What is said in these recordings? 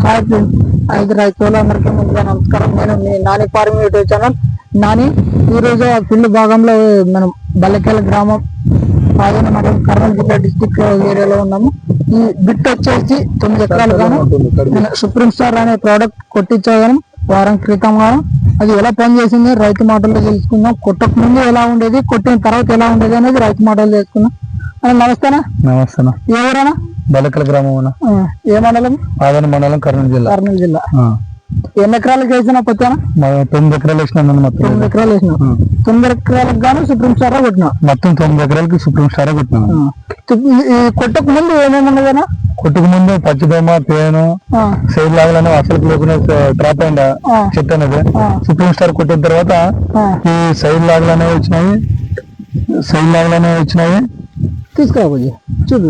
Hi friends, ఐదు రైతులందరికీ ముందుగా నమస్కారం. నేను మీ Nani farming YouTube channel Nani. ఈరోజు ఆ ఫీల్డ్ భాగంలో మనం బల్లకేల గ్రామం పాదన మండలం కర్నూలు జిల్లా డిస్టిక్ ఏరియాలో ఉన్నాము. ఈ బిట్ వచ్చేసి 9 ఎకరాలు గాను సుప్రీం స్టార్ అనే ప్రోడక్ట్ కొట్టించగాను వారం క్రితం గాను అది ఎలా పనిచేసింది రైతు మాటల్లో తెలుసుకుందాం. కొట్టక ముందు ఎలా ఉండేది, కొట్టిన తర్వాత ఎలా ఉండేది అనేది రైతు మాటలు తెలుసుకుందాం. నమస్తేనా. నమస్తే. ఎవరన్నా? బల్లకేల గ్రామం. ఏ మండలం? ఆదన మండలం, కర్నూలు జిల్లా. ఎన్ని ఎకరాలకు వేసినా కొట్టానా? 9 ఎకరాలు వేసినా. 9 ఎకరాలు వేసినా. 9 ఎకరాలకు గాను సుప్రీం స్టార్ కొట్టినా. మొత్తం 9 ఎకరాలకి సుప్రీం స్టార్ కొట్టినా. కొట్టక ముందు ఏమేమి ఉన్నదనా? కొట్టుకు ముందు పచ్చిదోమ, తేను, సైడ్ లాగలని అసలు లేకుండా డ్రాప్ అయిందా చెట్టు అనేది. సుప్రీం స్టార్ కొట్టిన తర్వాత ఈ సైడ్ లాగలనే వచ్చినాయి. తీసుకోవాలి చూపి.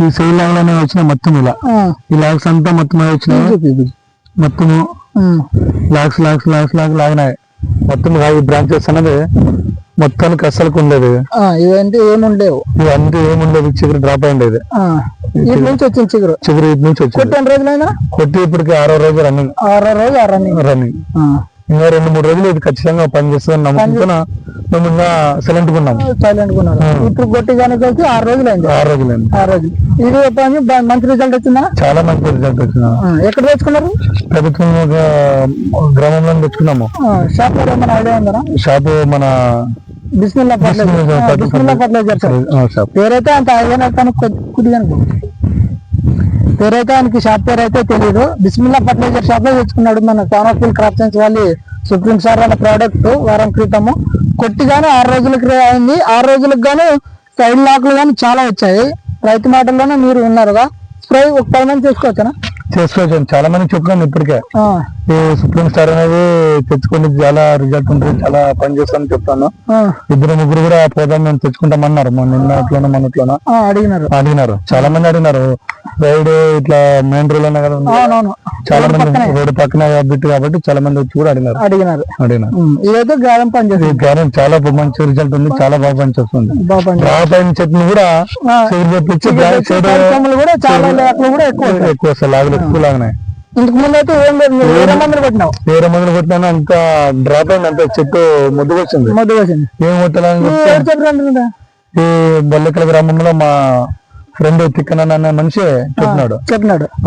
ఈ సైడ్ లాగలనే వచ్చినాయి. మొత్తం ఇలా ఈ లాగ్స్ అంతా మొత్తం వచ్చినాయి. మొత్తము లాగ్స్ లాగినాయి. మొత్తం ఈ బ్రాంచెస్ అనేది మొత్తానికి అస్సలు ఉండేది. ఇవంటే ఏముండేవు. ఇవంతా ఏముండేది. చిగురు డ్రాప్ అయిండేది. ఇటు నుంచి వచ్చింది చిగురు ఇటు నుంచి వచ్చింది. కొట్టి 2 రోజులైనా కొట్టి ఇప్పటికి 6వ రోజు రన్నింగ్. 6వ రోజు రన్నింగ్. ఇంకా 2-3 రోజులు ఇది ఖచ్చితంగా పనిచేస్తుంది నమ్ముతున్నా. మేము ఇంకా సైలెంట్ గా ఉన్నాము. ఇప్పుడు కొట్టి కనుక 6 రోజులైంది. 6 రోజులు. ఇది మంచి రిజల్ట్ వచ్చిందా? చాలా మంచి రిజల్ట్ వచ్చిందా. ఎక్కడ తెచ్చుకున్నారు? ప్రభుత్వం గ్రామంలో తెచ్చుకున్నాము. షాప్ ఏమైనా ఐడియా ఉందా? షాప్ మన బిస్మిల్లా ఫర్టిలైజర్ పేరైతే అంత ఐడియా పేరైతే ఆయనకి షాప్ పేరు అయితే తెలియదు. బిస్మిల్లా ఫర్టిలైజర్ షాప్ లో తెచ్చుకున్నాడు. మన ఫార్మఫుల్ క్రాప్ సైన్స్ వాళ్ళు సుప్రీం స్టార్ అనే ప్రోడక్ట్ వారం క్రితము కొట్టి గాను 6 రోజులకి అయింది. 6 రోజులకు గాను సైడ్ లాక్లు గాను చాలా వచ్చాయి. రైతు మాటల్లోనే మీరు ఉన్నారుగా. స్ప్రే ఒక 10 మంది చేసుకోవచ్చునా? చేసుకోవచ్చు. చాలా మంది చెప్పుకున్నాను ఇప్పటికే. ఈ సుప్రీం స్టార్ అనేది తెచ్చుకుంటే చాలా రిజల్ట్ ఉంటుంది, చాలా పని చేస్తానని చెప్తాను. 2-3 కూడా పోదాం మేము తెచ్చుకుంటామన్నారు. మొన్నట్లోనూ అడిగినారు. చాలా మంది అడిగినారు. రైడ్ ఇట్లా మెయిన్ రోడ్ అన్నా కదా, చాలా మంది రోడ్డు పక్కన బిట్టు కాబట్టి చాలా మంది వచ్చి కూడా అడిగినారు. ఇదైతే గారం పనిచేస్తుంది. గారం చాలా మంచి రిజల్ట్ ఉంది. చాలా బాగా పనిచేస్తుంది. బాగా చెట్టు కూడా ఎక్కువ వస్తాయి. లాగలు ఎక్కువ లాగినాయి. ఇంతకు ముందు అయితే వేరే మందులు కొట్టినాను. అంత డ్రాప్ అయింది. అంత చెట్టు ముద్దుకు వచ్చింది. ఏం కొట్టాలని ఈ బల్లకేల గ్రామంలో మా ఫ్రెండ్ తిక్కన అనే మనిషి చెప్పినాడు.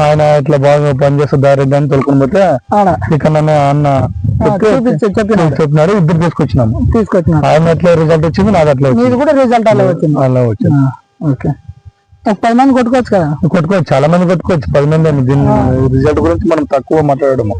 ఆయన ఇట్లా బాగా పనిచేస్తుంది దారి అని తొలుకొని పోతే తిక్కన అన్న చెప్పినాడు. ఇద్దరు తీసుకొచ్చినాము. ఆయన ఎట్లా రిజల్ట్ వచ్చింది, నాకు అట్లా అలా వచ్చింది. ఒక 10 మంది కొట్టుకోవచ్చు కదా? కొట్టుకోవచ్చు, చాలా మంది కొట్టుకోవచ్చు. 10 మంది అని దీని రిజల్ట్ గురించి మనం తక్కువ మాట్లాడము.